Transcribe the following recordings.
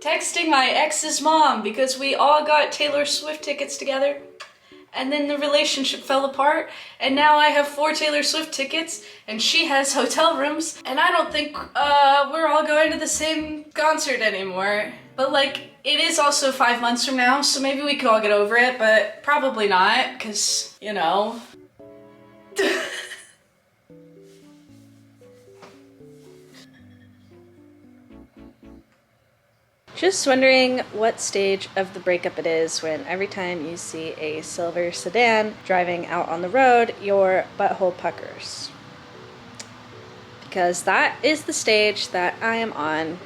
texting my ex's mom because we all got Taylor Swift tickets together. And then the relationship fell apart, and now I have 4 Taylor Swift tickets, and she has hotel rooms, and I don't think we're all going to the same concert anymore. But like, it is also 5 months from now, so maybe we could all get over it, but probably not, because, you know. Just wondering what stage of the breakup it is when every time you see a silver sedan driving out on the road, your butthole puckers. Because that is the stage that I am on.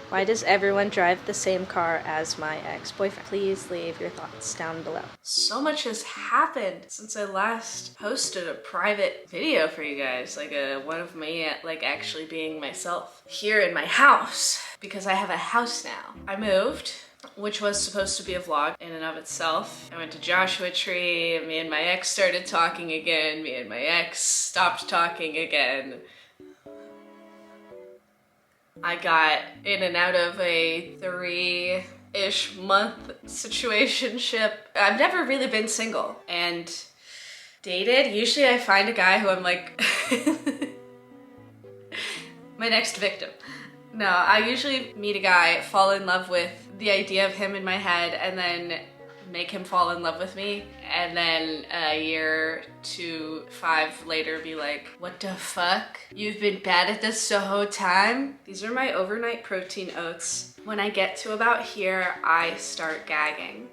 Why does everyone drive the same car as my ex-boyfriend? Please leave your thoughts down below. So much has happened since I last posted a private video for you guys, like one of me like actually being myself here in my house, because I have a house now. I moved, which was supposed to be a vlog in and of itself. I went to Joshua Tree, me and my ex started talking again, me and my ex stopped talking again. I got in and out of a 3-ish month situationship. I've never really been single and dated. Usually I find a guy who I'm like, my next victim. No, I usually meet a guy, fall in love with the idea of him in my head, and then make him fall in love with me, and then a year to 5 later be like, what the fuck? You've been bad at this the whole time? These are my overnight protein oats. When I get to about here, I start gagging.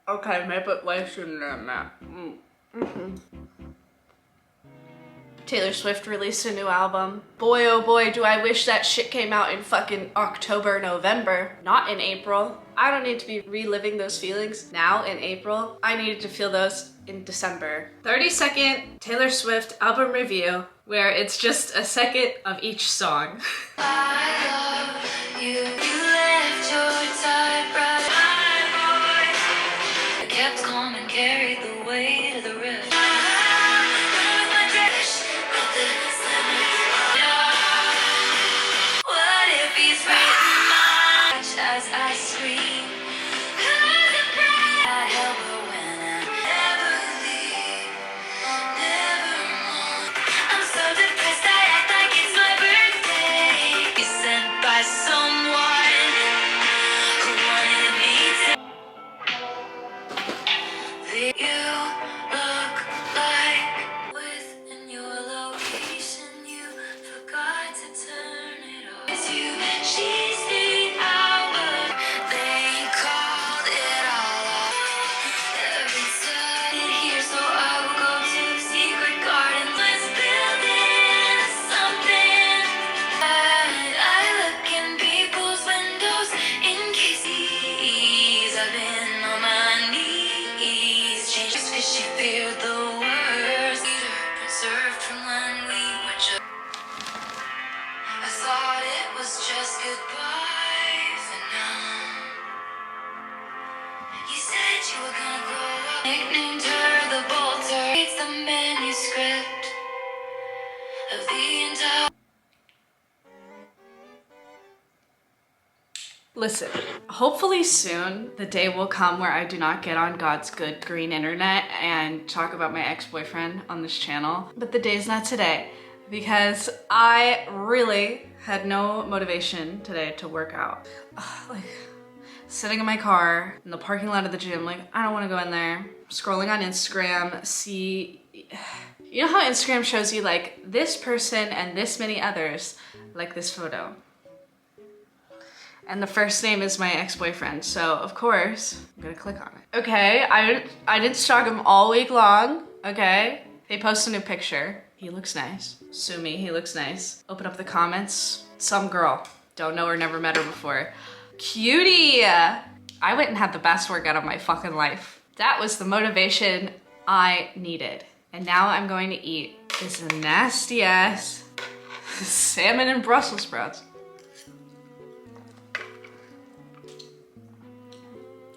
Okay, maybe way sooner than that. Taylor Swift released a new album. Boy, oh boy, do I wish that shit came out in fucking October, November, not in April. I don't need to be reliving those feelings now in April. I needed to feel those in December. 30-second Taylor Swift album review, where it's just a second of each song. I love you. You left your typewriter. I kept calm and carried the weight of the rift. I scream, I help her when I never leave, never. I'm so depressed, I act like it's my birthday. Be sent by someone who wanted me to. You look like within your location, you forgot to turn it off. It's you, she stayed out. Nicknamed her the bolter. It's the manuscript of the entire. Listen, hopefully soon the day will come where I do not get on God's good green internet and talk about my ex-boyfriend on this channel. But the day's not today, because I really had no motivation today to work out. Like, sitting in my car in the parking lot of the gym, like, I don't want to go in there. Scrolling on Instagram, see, you know how Instagram shows you like this person and this many others, like this photo. And the first name is my ex-boyfriend, so of course, I'm gonna click on it. Okay, I didn't stalk him all week long, okay? They post a new picture. He looks nice. Sue me, he looks nice. Open up the comments. Some girl. Don't know her, never met her before. Cutie! I went and had the best workout of my fucking life. That was the motivation I needed. And now I'm going to eat this nasty ass salmon and Brussels sprouts.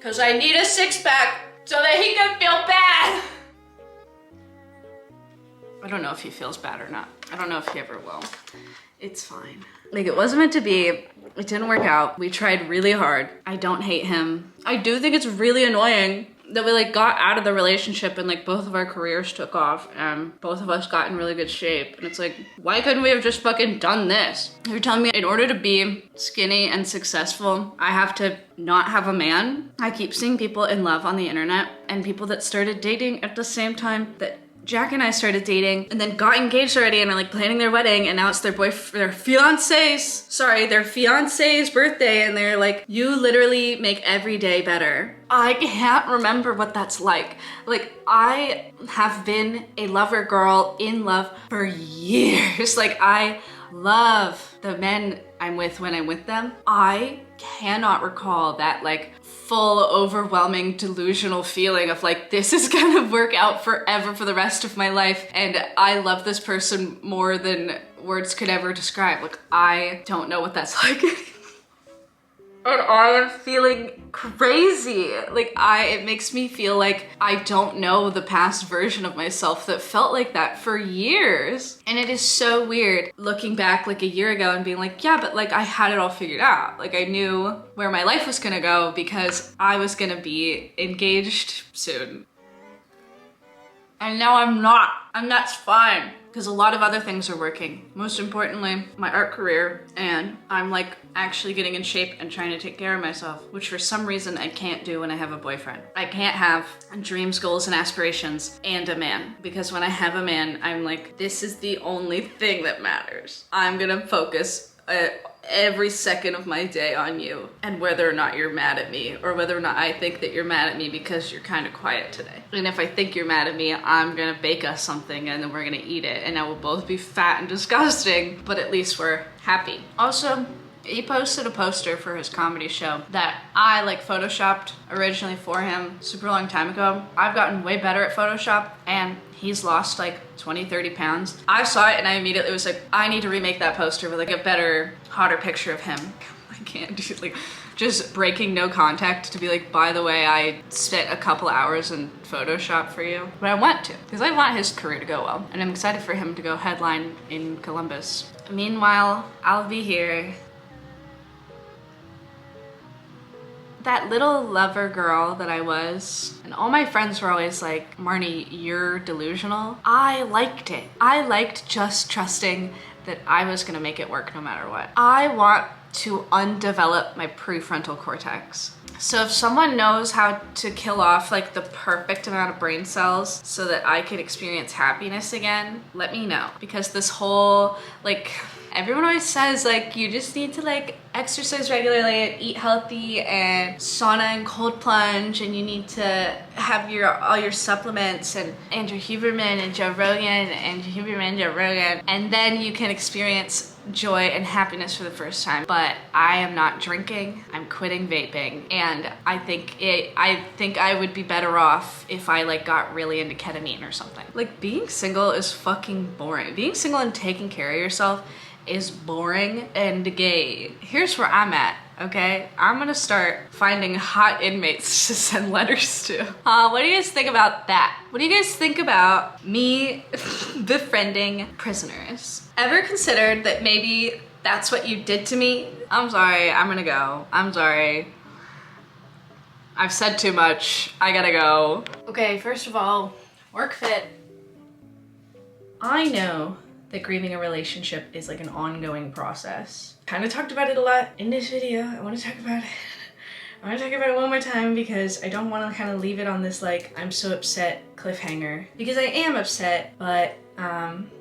Cause I need a 6-pack so that he can feel bad. I don't know if he feels bad or not. I don't know if he ever will. It's fine. Like, it wasn't meant to be. It didn't work out. We tried really hard. I don't hate him. I do think it's really annoying that we like got out of the relationship and like both of our careers took off and both of us got in really good shape. And it's like, why couldn't we have just fucking done this? You're telling me in order to be skinny and successful, I have to not have a man? I keep seeing people in love on the internet and people that started dating at the same time that Jack and I started dating and then got engaged already and are like planning their wedding, and now it's their fiance's birthday, and they're like, you literally make every day better. I can't remember what that's like. Like, I have been a lover girl in love for years. Like, I love the men I'm with when I'm with them. I cannot recall that like full overwhelming delusional feeling of like, this is gonna work out forever for the rest of my life and I love this person more than words could ever describe. Like, I don't know what that's like. And I am feeling crazy. Like, it makes me feel like I don't know the past version of myself that felt like that for years. And it is so weird looking back like a year ago and being like, yeah, but like I had it all figured out. Like, I knew where my life was gonna go because I was gonna be engaged soon. And now I'm not, and that's fine. Because a lot of other things are working. Most importantly, my art career, and I'm like actually getting in shape and trying to take care of myself, which for some reason I can't do when I have a boyfriend. I can't have dreams, goals, and aspirations and a man, because when I have a man, I'm like, this is the only thing that matters. I'm gonna focus every second of my day on you and whether or not you're mad at me, or whether or not I think that you're mad at me because you're kind of quiet today. And if I think you're mad at me, I'm gonna bake us something and then we're gonna eat it, and I will both be fat and disgusting, but at least we're happy. Also, he posted a poster for his comedy show that I like photoshopped originally for him super long time ago. I've gotten way better at Photoshop and he's lost like 20, 30 pounds. I saw it and I immediately was like, I need to remake that poster with like a better, hotter picture of him. I can't do like just breaking no contact to be like, by the way, I spent a couple hours in Photoshop for you. But I want to, because I want his career to go well. And I'm excited for him to go headline in Columbus. Meanwhile, I'll be here. That little lover girl that I was, and all my friends were always like, Marnie, you're delusional. I liked it. I liked just trusting that I was gonna make it work no matter what. I want to undevelop my prefrontal cortex. So if someone knows how to kill off like the perfect amount of brain cells so that I could experience happiness again, let me know. Because this whole like, everyone always says like, you just need to like exercise regularly and eat healthy and sauna and cold plunge, and you need to have all your supplements and Andrew Huberman and Joe Rogan and Huberman, Joe Rogan, and then you can experience joy and happiness for the first time. But I am not drinking, I'm quitting vaping, and I think I would be better off if I like got really into ketamine or something. Like, being single is fucking boring. Being single and taking care of yourself is boring and gay. Here's where I'm at, okay? I'm gonna start finding hot inmates to send letters to. What do you guys think about that? What do you guys think about me befriending prisoners? Ever considered that maybe that's what you did to me? I'm sorry, I'm gonna go. I'm sorry. I've said too much, I gotta go. Okay, first of all, work fit. I know that grieving a relationship is like an ongoing process. Kind of talked about it a lot in this video. I want to talk about it. I want to talk about it one more time because I don't want to kind of leave it on this like, I'm so upset cliffhanger. Because I am upset, but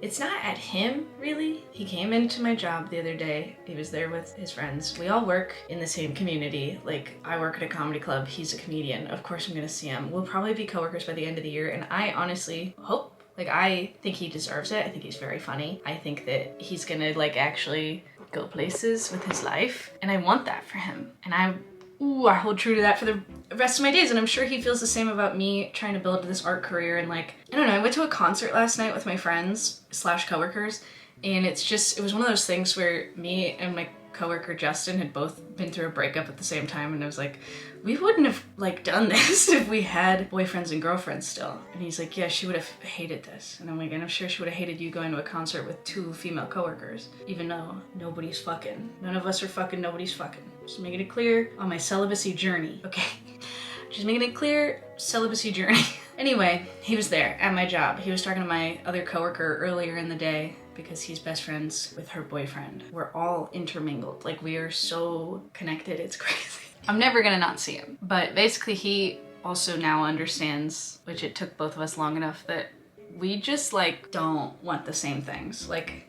it's not at him, really. He came into my job the other day. He was there with his friends. We all work in the same community. Like, I work at a comedy club. He's a comedian. Of course I'm gonna see him. We'll probably be coworkers by the end of the year, and I honestly hope. Like, I think he deserves it. I think he's very funny. I think that he's gonna like actually go places with his life. And I want that for him. And I hold true to that for the rest of my days. And I'm sure he feels the same about me trying to build this art career. And like, I don't know, I went to a concert last night with my friends / coworkers. And it was one of those things where me and my coworker Justin had both been through a breakup at the same time, and I was like, we wouldn't have like done this if we had boyfriends and girlfriends still. And he's like, yeah, she would have hated this. And I'm like, and I'm sure she would have hated you going to a concert with 2 female coworkers, even though nobody's fucking. None of us are fucking, nobody's fucking. Just making it clear on my celibacy journey, okay? Just making it clear, celibacy journey. Anyway, he was there at my job. He was talking to my other coworker earlier in the day because he's best friends with her boyfriend. We're all intermingled. Like, we are so connected, it's crazy. I'm never gonna not see him. But basically he also now understands, which it took both of us long enough, that we just like don't want the same things. Like,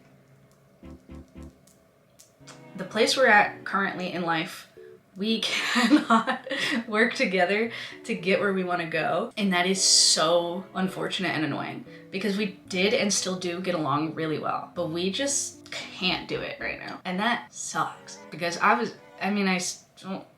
the place we're at currently in life, we cannot work together to get where we want to go. And that is so unfortunate and annoying because we did and still do get along really well, but we just can't do it right now. And that sucks because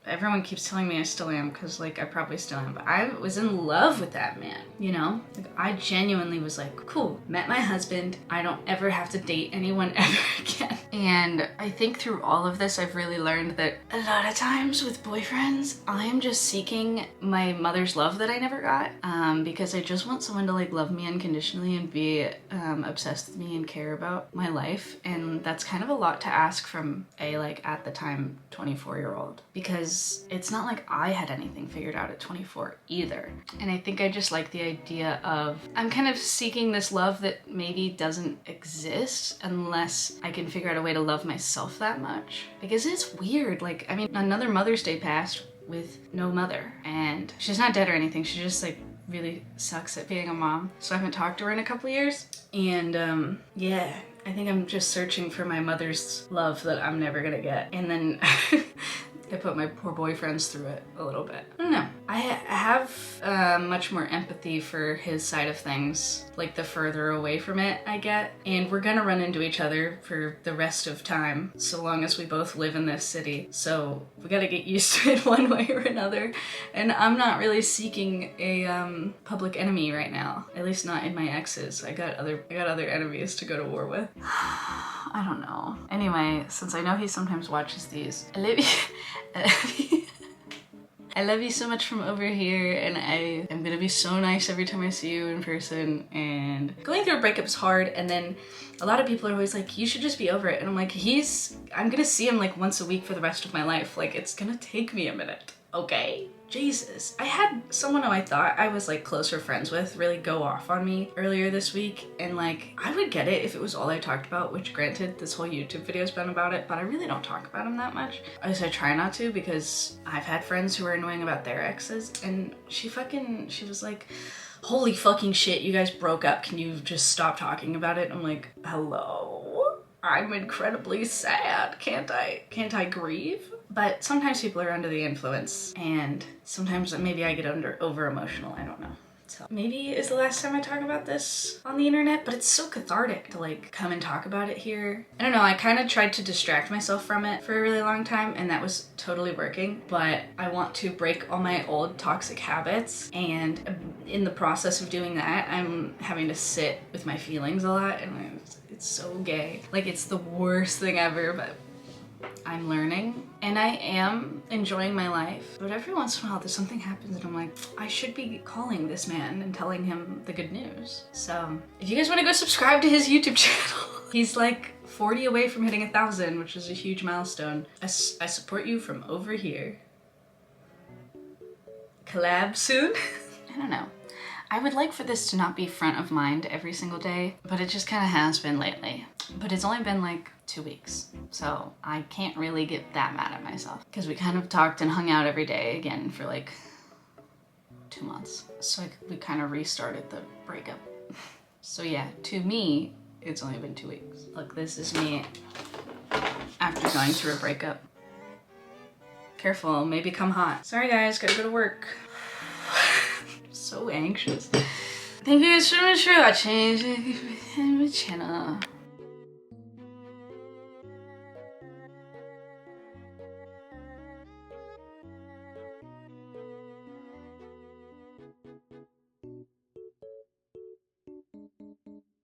everyone keeps telling me I still am, because like I probably still am, but I was in love with that man, you know? Like, I genuinely was like, cool, met my husband, I don't ever have to date anyone ever again. And I think through all of this, I've really learned that a lot of times with boyfriends, I am just seeking my mother's love that I never got, because I just want someone to like love me unconditionally and be obsessed with me and care about my life. And that's kind of a lot to ask from a, like, at the time, 24-year-old, because it's not like I had anything figured out at 24 either. And I think I just like the idea of, I'm kind of seeking this love that maybe doesn't exist unless I can figure out a way to love myself that much. Because it's weird, like, I mean, another Mother's Day passed with no mother, and she's not dead or anything, she just like really sucks at being a mom. So I haven't talked to her in a couple years, and yeah, I think I'm just searching for my mother's love that I'm never gonna get. And then I put my poor boyfriends through it a little bit. I don't know. I have much more empathy for his side of things, like the further away from it I get. And we're gonna run into each other for the rest of time, so long as we both live in this city. So we gotta get used to it one way or another. And I'm not really seeking a public enemy right now, at least not in my exes. I got other enemies to go to war with. I don't know. Anyway, since I know he sometimes watches these, I love you. I love you so much from over here, and I am gonna be so nice every time I see you in person. And going through a breakup is hard, and then a lot of people are always like, you should just be over it. And I'm like, I'm gonna see him like once a week for the rest of my life. Like, it's gonna take me a minute, okay? Jesus. I had someone who I thought I was like closer friends with really go off on me earlier this week, and like, I would get it if it was all I talked about, which granted, this whole YouTube video's been about it, but I really don't talk about him that much. At least I try not to, because I've had friends who are annoying about their exes, and she was like, holy fucking shit, you guys broke up, can you just stop talking about it? I'm like, hello? I'm incredibly sad. Can't I grieve? But sometimes people are under the influence, and sometimes maybe I get over emotional, I don't know. So maybe is the last time I talk about this on the internet, but it's so cathartic to like come and talk about it here. I don't know, I kind of tried to distract myself from it for a really long time, and that was totally working, but I want to break all my old toxic habits, and in the process of doing that, I'm having to sit with my feelings a lot, and it's so gay. Like, it's the worst thing ever, but I'm learning, and I am enjoying my life. But every once in a while, something happens and I'm like, I should be calling this man and telling him the good news. So if you guys want to go subscribe to his YouTube channel, he's like 40 away from hitting 1,000, which is a huge milestone. I support you from over here. Collab soon? I don't know. I would like for this to not be front of mind every single day, but it just kind of has been lately. But it's only been like 2 weeks, so I can't really get that mad at myself, because we kind of talked and hung out every day again for like 2 months. So we kind of restarted the breakup. So yeah, to me, it's only been 2 weeks. Look, this is me after going through a breakup. Careful, may become hot. Sorry guys, gotta go to work. So anxious. Thank you guys so much for watching my channel.